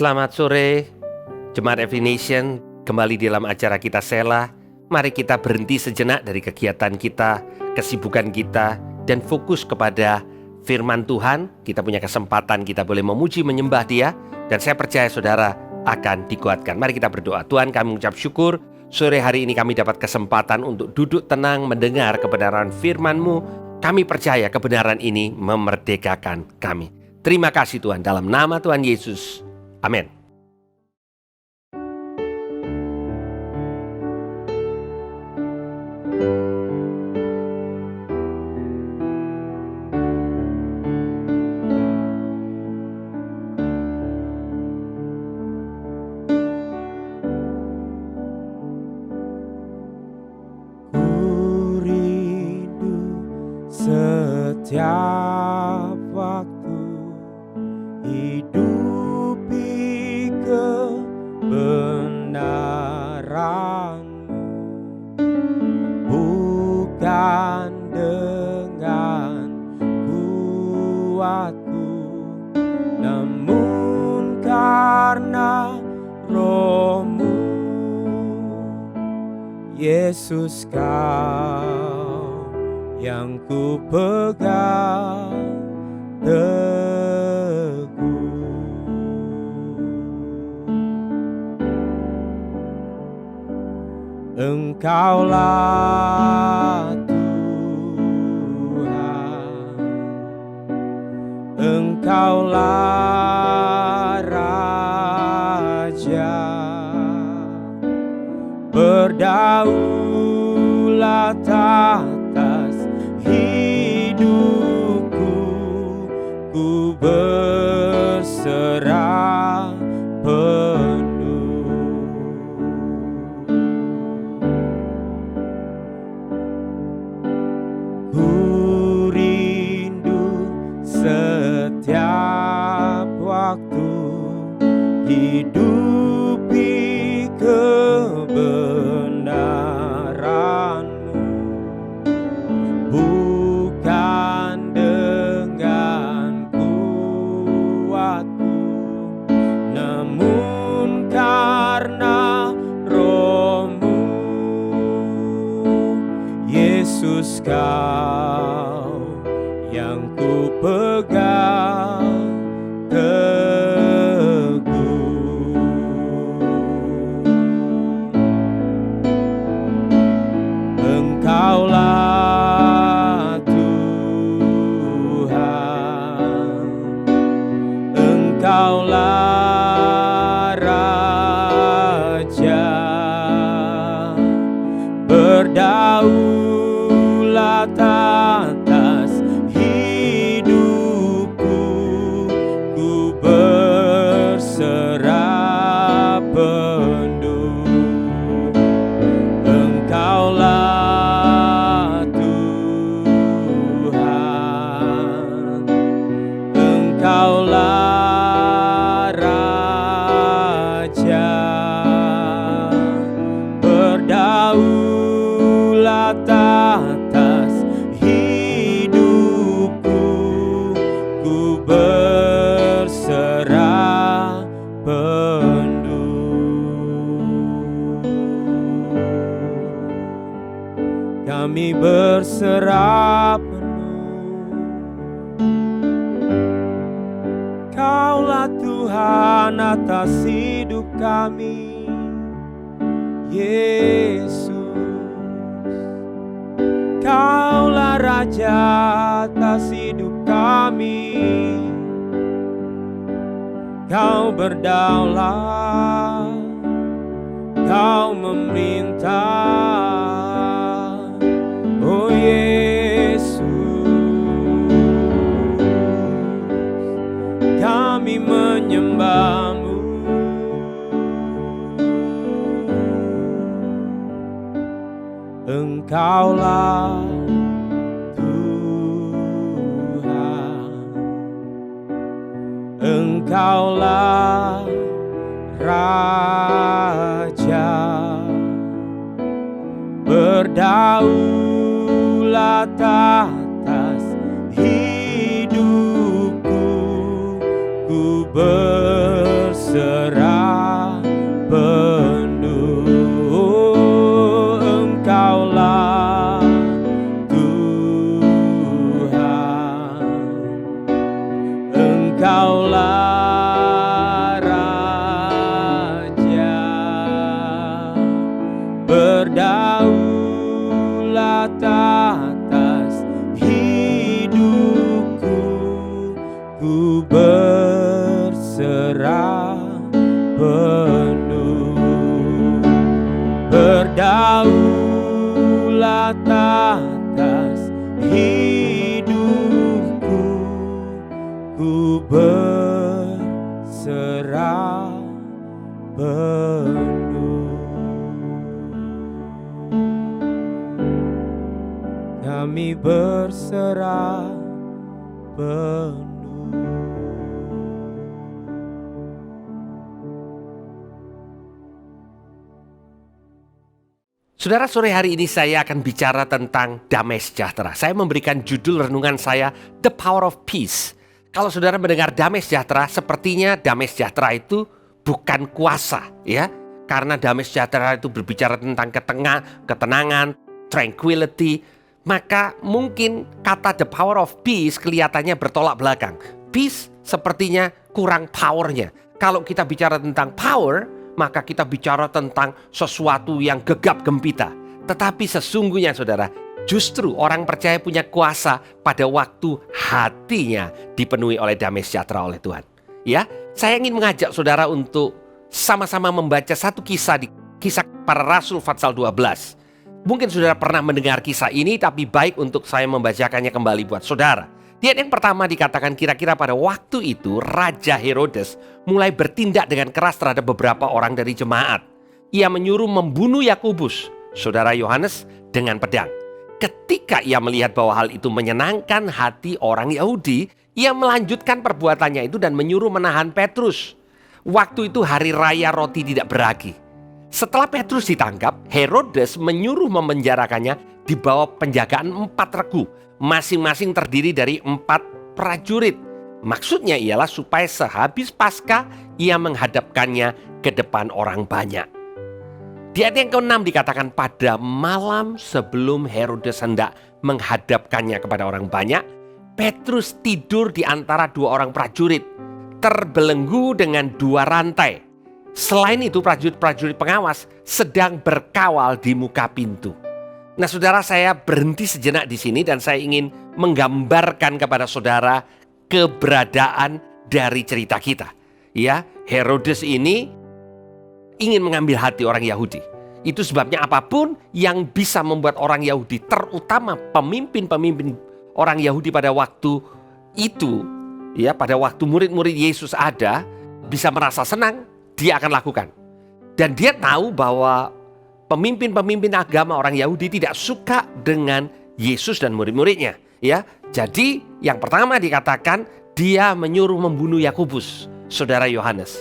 Selamat sore, Jemaat Every Nation. Kembali dalam acara kita Selah. Mari kita berhenti sejenak dari kegiatan kita, kesibukan kita, dan fokus kepada firman Tuhan. Kita punya kesempatan, kita boleh memuji, menyembah Dia. Dan saya percaya saudara akan dikuatkan. Mari kita berdoa. Tuhan, kami mengucap syukur. Sore hari ini kami dapat kesempatan untuk duduk tenang mendengar kebenaran firman-Mu. Kami percaya kebenaran ini memerdekakan kami. Terima kasih Tuhan, dalam nama Tuhan Yesus. Amin. Setiap waktu hidupi kebenaran-Mu, bukan dengan kuatku, namun karena Roh-Mu. Yesus, Kau yang ku pegang teguh. Engkaulah Tuhan, Engkaulah Raja, berdaulat atas hidupku, ku berserah penuh. Ku rindu setiap waktu hidupi kebenaran-Mu, bukan dengan kuatku, namun karena Roh-Mu. Yesus, Kau yang ku pegang teguh. Engkaulah Tuhan, Engkaulah Raja, berdaulat atas hidupku, ku berserah penuh. Engkaulah Tuhan, Engkaulah Raja, berdaulat atas hidupku, ku berserah penuh. Kami berserah penuh. Kaulah Tuhan atas hidup kami, Yesus. Kaulah Raja atas hidup kami. Kau berdaulat, Kau memerintah, oh Yesus. Kami menyembah-Mu. Engkaulah Tuhan, Engkaulah Raja, berdaulat atas hidupku, ku berserah berdaulat atas hidupku, ku berserah penuh. Berdaulat atas hidupku, ku berserah penuh. Kami berserah penuh. Saudara, sore hari ini saya akan bicara tentang damai sejahtera. Saya memberikan judul renungan saya, The Power of Peace. Kalau saudara mendengar damai sejahtera, sepertinya damai sejahtera itu bukan kuasa, ya. Karena damai sejahtera itu berbicara tentang ketenangan, tranquility. Maka mungkin kata the power of peace kelihatannya bertolak belakang. Peace sepertinya kurang powernya. Kalau kita bicara tentang power, maka kita bicara tentang sesuatu yang gegap gempita. Tetapi sesungguhnya saudara, justru orang percaya punya kuasa pada waktu hatinya dipenuhi oleh damai sejahtera oleh Tuhan. Ya, saya ingin mengajak saudara untuk sama-sama membaca satu kisah di Kisah Para Rasul pasal 12. Mungkin saudara pernah mendengar kisah ini, tapi baik untuk saya membacakannya kembali buat saudara. Di ayat yang pertama dikatakan kira-kira pada waktu itu Raja Herodes mulai bertindak dengan keras terhadap beberapa orang dari jemaat. Ia menyuruh membunuh Yakobus, saudara Yohanes, dengan pedang. Ketika ia melihat bahwa hal itu menyenangkan hati orang Yahudi, ia melanjutkan perbuatannya itu dan menyuruh menahan Petrus. Waktu itu hari raya roti tidak beragi. Setelah Petrus ditangkap, Herodes menyuruh memenjarakannya di bawah penjagaan 4 regu, masing-masing terdiri dari 4 prajurit. Maksudnya ialah supaya sehabis Paskah ia menghadapkannya ke depan orang banyak. Di ayat yang ke-6 dikatakan pada malam sebelum Herodes hendak menghadapkannya kepada orang banyak, Petrus tidur di antara 2 orang prajurit, terbelenggu dengan 2 rantai. Selain itu prajurit-prajurit pengawas sedang berkawal di muka pintu. Nah saudara, saya berhenti sejenak di sini dan saya ingin menggambarkan kepada saudara keberadaan dari cerita kita. Ya, Herodes ini ingin mengambil hati orang Yahudi. Itu sebabnya apapun yang bisa membuat orang Yahudi, terutama pemimpin-pemimpin orang Yahudi pada waktu itu, ya pada waktu murid-murid Yesus ada, bisa merasa senang, dia akan lakukan. Dan dia tahu bahwa pemimpin-pemimpin agama orang Yahudi tidak suka dengan Yesus dan murid-muridnya, ya. Jadi yang pertama dikatakan dia menyuruh membunuh Yakobus, saudara Yohanes.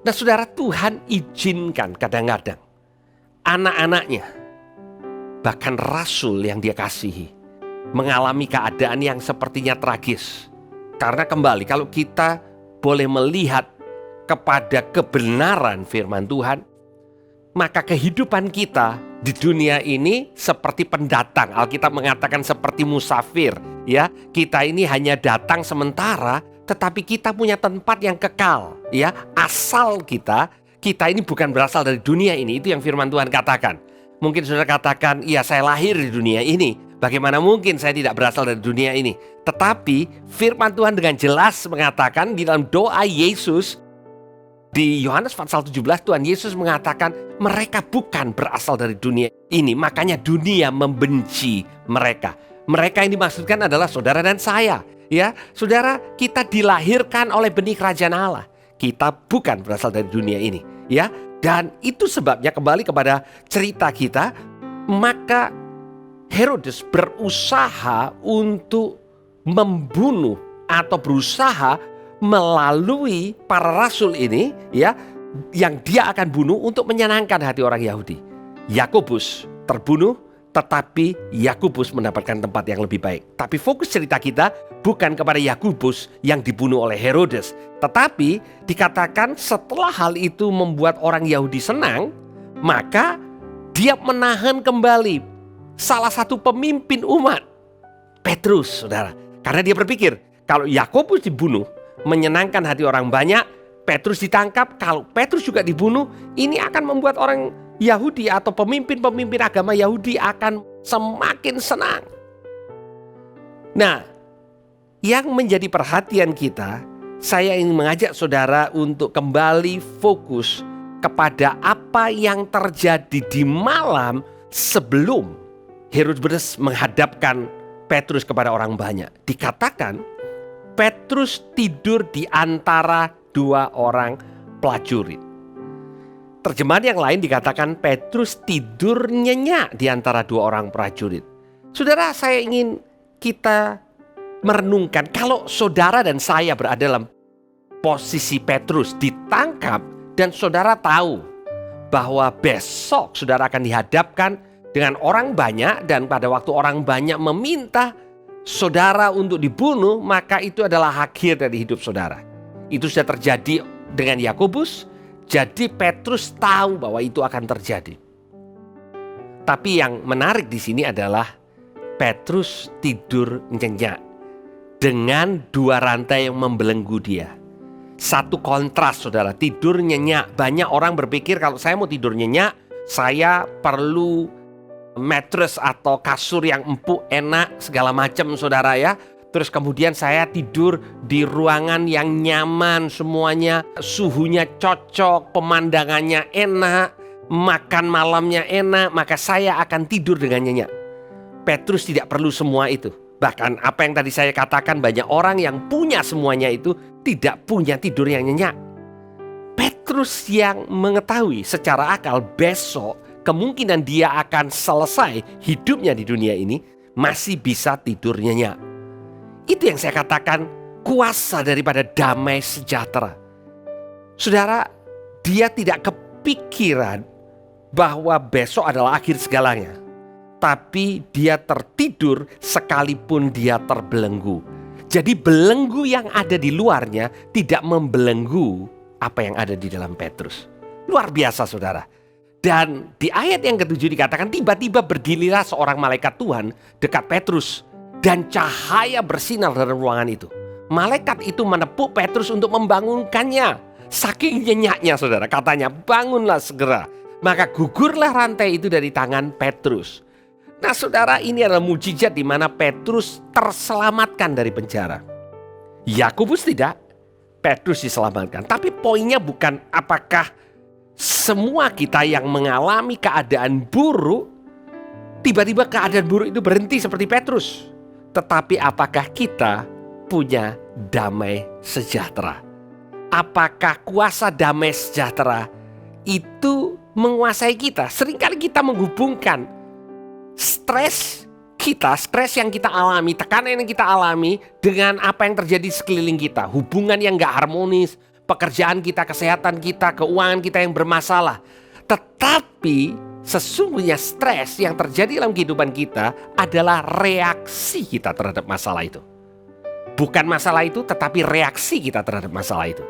Nah saudara, Tuhan izinkan kadang-kadang anak-anaknya, bahkan rasul yang dia kasihi, mengalami keadaan yang sepertinya tragis. Karena kembali, kalau kita boleh melihat kepada kebenaran firman Tuhan, maka kehidupan kita di dunia ini seperti pendatang. Alkitab mengatakan seperti musafir, ya. Kita ini hanya datang sementara, tetapi kita punya tempat yang kekal, ya. Asal kita ini bukan berasal dari dunia ini. Itu yang firman Tuhan katakan. Mungkin saudara katakan, iya saya lahir di dunia ini, bagaimana mungkin saya tidak berasal dari dunia ini? Tetapi firman Tuhan dengan jelas mengatakan di dalam doa Yesus di Yohanes pasal 17, Tuhan Yesus mengatakan mereka bukan berasal dari dunia ini, makanya dunia membenci mereka. Mereka yang dimaksudkan adalah saudara dan saya, ya. Saudara, kita dilahirkan oleh benih kerajaan Allah. Kita bukan berasal dari dunia ini, ya. Dan itu sebabnya kembali kepada cerita kita, maka Herodes berusaha untuk membunuh atau berusaha melalui para rasul ini, ya, yang dia akan bunuh untuk menyenangkan hati orang Yahudi. Yakobus terbunuh, tetapi Yakobus mendapatkan tempat yang lebih baik. Tapi fokus cerita kita bukan kepada Yakobus yang dibunuh oleh Herodes, tetapi dikatakan setelah hal itu membuat orang Yahudi senang, maka dia menahan kembali salah satu pemimpin umat, Petrus, saudara. Karena dia berpikir kalau Yakobus dibunuh menyenangkan hati orang banyak, Petrus ditangkap, kalau Petrus juga dibunuh, ini akan membuat orang Yahudi atau pemimpin-pemimpin agama Yahudi akan semakin senang. Nah, yang menjadi perhatian kita, saya ingin mengajak saudara untuk kembali fokus kepada apa yang terjadi di malam sebelum Herodes menghadapkan Petrus kepada orang banyak. Dikatakan Petrus tidur di antara dua orang prajurit. Terjemahan yang lain dikatakan Petrus tidur nyenyak di antara dua orang prajurit. Saudara, saya ingin kita merenungkan kalau saudara dan saya berada dalam posisi Petrus ditangkap dan saudara tahu bahwa besok saudara akan dihadapkan dengan orang banyak dan pada waktu orang banyak meminta saudara untuk dibunuh, maka itu adalah akhir dari hidup saudara. Itu sudah terjadi dengan Yakobus. Jadi Petrus tahu bahwa itu akan terjadi. Tapi yang menarik di sini adalah Petrus tidur nyenyak dengan dua rantai yang membelenggu dia. Satu kontras saudara, tidur nyenyak. Banyak orang berpikir kalau saya mau tidur nyenyak, saya perlu mattress atau kasur yang empuk, enak, segala macam saudara ya. Terus kemudian saya tidur di ruangan yang nyaman semuanya, suhunya cocok, pemandangannya enak, makan malamnya enak, maka saya akan tidur dengan nyenyak. Petrus tidak perlu semua itu. Bahkan apa yang tadi saya katakan, banyak orang yang punya semuanya itu tidak punya tidur yang nyenyak. Petrus yang mengetahui secara akal besok kemungkinan dia akan selesai hidupnya di dunia ini, masih bisa tidur nyenyak. Itu yang saya katakan kuasa daripada damai sejahtera. Saudara, dia tidak kepikiran bahwa besok adalah akhir segalanya. Tapi dia tertidur sekalipun dia terbelenggu. Jadi belenggu yang ada di luarnya tidak membelenggu apa yang ada di dalam Petrus. Luar biasa saudara. Dan di ayat yang ke-7 dikatakan tiba-tiba berdirilah seorang malaikat Tuhan dekat Petrus. Dan cahaya bersinar dalam ruangan itu. Malaikat itu menepuk Petrus untuk membangunkannya. Saking nyenyaknya saudara, katanya bangunlah segera. Maka gugurlah rantai itu dari tangan Petrus. Nah saudara, ini adalah mujizat di mana Petrus terselamatkan dari penjara. Yakobus tidak, Petrus diselamatkan. Tapi poinnya bukan apakah semua kita yang mengalami keadaan buruk, tiba-tiba keadaan buruk itu berhenti seperti Petrus. Tetapi apakah kita punya damai sejahtera? Apakah kuasa damai sejahtera itu menguasai kita? Seringkali kita menghubungkan stres kita, stres yang kita alami, tekanan yang kita alami dengan apa yang terjadi sekeliling kita. Hubungan yang gak harmonis, pekerjaan kita, kesehatan kita, keuangan kita yang bermasalah. Tetapi sesungguhnya stres yang terjadi dalam kehidupan kita adalah reaksi kita terhadap masalah itu. Bukan masalah itu, tetapi reaksi kita terhadap masalah itu.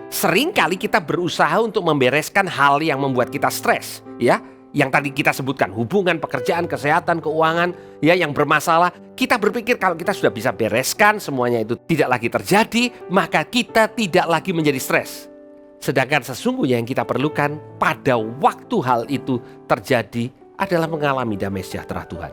Seringkali kita berusaha untuk membereskan hal yang membuat kita stres, ya. Yang tadi kita sebutkan, hubungan, pekerjaan, kesehatan, keuangan, ya, yang bermasalah. Kita berpikir kalau kita sudah bisa bereskan semuanya itu tidak lagi terjadi, maka kita tidak lagi menjadi stres. Sedangkan sesungguhnya yang kita perlukan pada waktu hal itu terjadi adalah mengalami damai sejahtera Tuhan.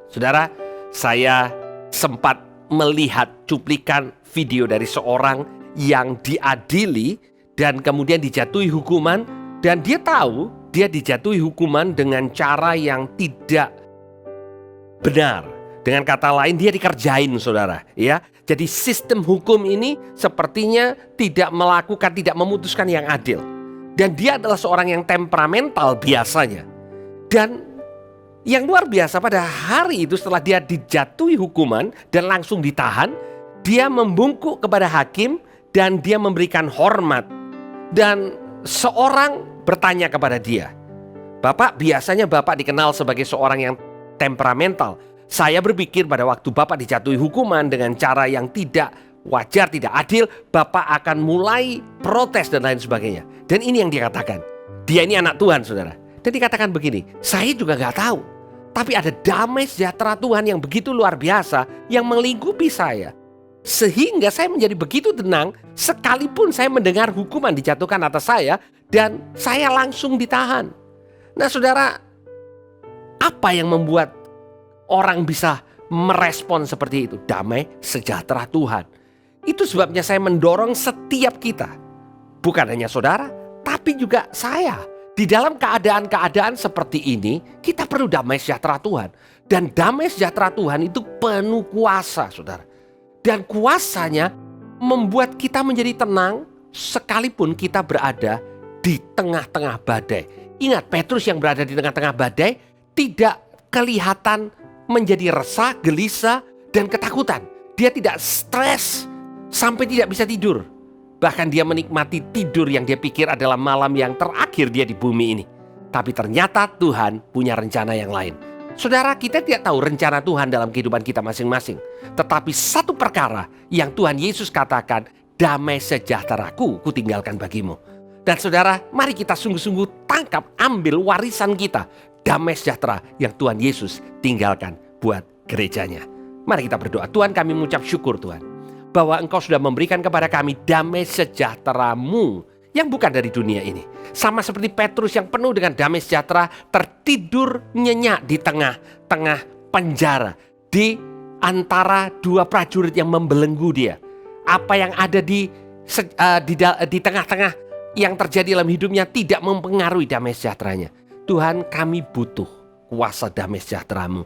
Saudara, saya sempat melihat cuplikan video dari seorang yang diadili dan kemudian dijatuhi hukuman. Dan dia tahu dia dijatuhi hukuman dengan cara yang tidak benar. Dengan kata lain, dia dikerjain saudara, ya. Jadi sistem hukum ini sepertinya tidak memutuskan yang adil. Dan dia adalah seorang yang temperamental biasanya. Dan yang luar biasa pada hari itu setelah dia dijatuhi hukuman dan langsung ditahan, dia membungkuk kepada hakim dan dia memberikan hormat. Dan seorang bertanya kepada dia, "Bapak, biasanya Bapak dikenal sebagai seorang yang temperamental. Saya berpikir pada waktu Bapak dijatuhi hukuman dengan cara yang tidak wajar, tidak adil, Bapak akan mulai protes dan lain sebagainya." Dan ini yang dia katakan. Dia ini anak Tuhan saudara. Dan dikatakan begini, "Saya juga gak tahu. Tapi ada damai sejahtera Tuhan yang begitu luar biasa yang melingkupi saya. Sehingga saya menjadi begitu tenang sekalipun saya mendengar hukuman dijatuhkan atas saya dan saya langsung ditahan." Nah saudara, apa yang membuat orang bisa merespon seperti itu? Damai sejahtera Tuhan. Itu sebabnya saya mendorong setiap kita, bukan hanya saudara, tapi juga saya. Di dalam keadaan-keadaan seperti ini, kita perlu damai sejahtera Tuhan. Dan damai sejahtera Tuhan itu penuh kuasa, saudara. Dan kuasanya membuat kita menjadi tenang sekalipun kita berada di tengah-tengah badai. Ingat, Petrus yang berada di tengah-tengah badai tidak kelihatan menjadi resah, gelisah, dan ketakutan. Dia tidak stres sampai tidak bisa tidur. Bahkan dia menikmati tidur yang dia pikir adalah malam yang terakhir dia di bumi ini. Tapi ternyata Tuhan punya rencana yang lain. Saudara, kita tidak tahu rencana Tuhan dalam kehidupan kita masing-masing. Tetapi satu perkara yang Tuhan Yesus katakan, damai sejahteraku kutinggalkan bagimu. Dan saudara, mari kita sungguh-sungguh tangkap, ambil warisan kita, damai sejahtera yang Tuhan Yesus tinggalkan buat gerejanya. Mari kita berdoa. Tuhan, kami mengucap syukur Tuhan, bahwa Engkau sudah memberikan kepada kami damai sejahtera-Mu yang bukan dari dunia ini. Sama seperti Petrus yang penuh dengan damai sejahtera, tertidur nyenyak di tengah-tengah penjara, di antara dua prajurit yang membelenggu dia. Apa yang ada di tengah-tengah yang terjadi dalam hidupnya tidak mempengaruhi damai sejahteranya. Tuhan, kami butuh kuasa damai sejahtera-Mu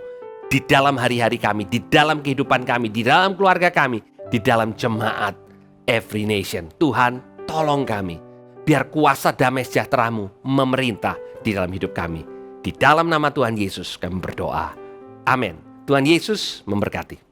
di dalam hari-hari kami, di dalam kehidupan kami, di dalam keluarga kami, di dalam jemaat Every Nation. Tuhan, tolong kami, biar kuasa damai sejahtera-Mu memerintah di dalam hidup kami. Di dalam nama Tuhan Yesus kami berdoa. Amin. Tuhan Yesus memberkati.